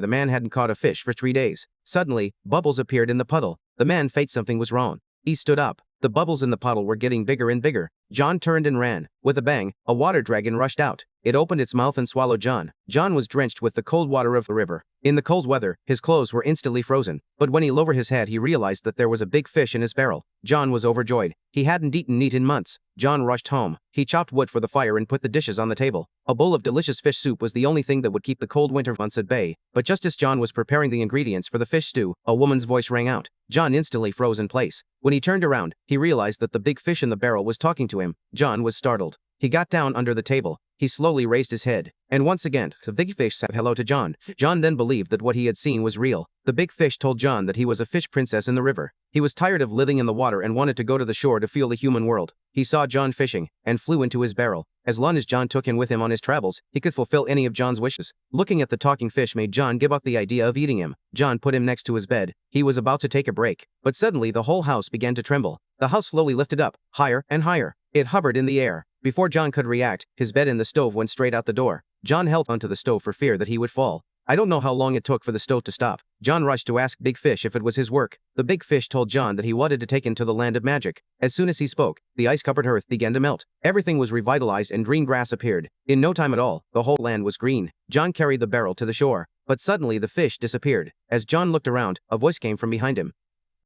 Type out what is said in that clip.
The man hadn't caught a fish for 3 days. Suddenly, bubbles appeared in the puddle. The man felt something was wrong. He stood up. The bubbles in the puddle were getting bigger and bigger. John turned and ran. With a bang, a water dragon rushed out. It opened its mouth and swallowed John. John was drenched with the cold water of the river. In the cold weather, his clothes were instantly frozen. But when he lowered his head, he realized that there was a big fish in his barrel. John was overjoyed. He hadn't eaten meat in months. John rushed home. He chopped wood for the fire and put the dishes on the table. A bowl of delicious fish soup was the only thing that would keep the cold winter months at bay. But just as John was preparing the ingredients for the fish stew, a woman's voice rang out. John instantly froze in place. When he turned around, he realized that the big fish in the barrel was talking to him. John was startled. He got down under the table. He slowly raised his head. And once again, the big fish said hello to John. John then believed that what he had seen was real. The big fish told John that he was a fish princess in the river. He was tired of living in the water and wanted to go to the shore to feel the human world. He saw John fishing and flew into his barrel. As long as John took him with him on his travels, he could fulfill any of John's wishes. Looking at the talking fish made John give up the idea of eating him. John put him next to his bed. He was about to take a break. But suddenly the whole house began to tremble. The house slowly lifted up, higher and higher. It hovered in the air. Before John could react, his bed and the stove went straight out the door. John held onto the stove for fear that he would fall. I don't know how long it took for the stove to stop. John rushed to ask Big Fish if it was his work. The big fish told John that he wanted to take him to the land of magic. As soon as he spoke, the ice-covered earth began to melt. Everything was revitalized and green grass appeared. In no time at all, the whole land was green. John carried the barrel to the shore. But suddenly the fish disappeared. As John looked around, a voice came from behind him.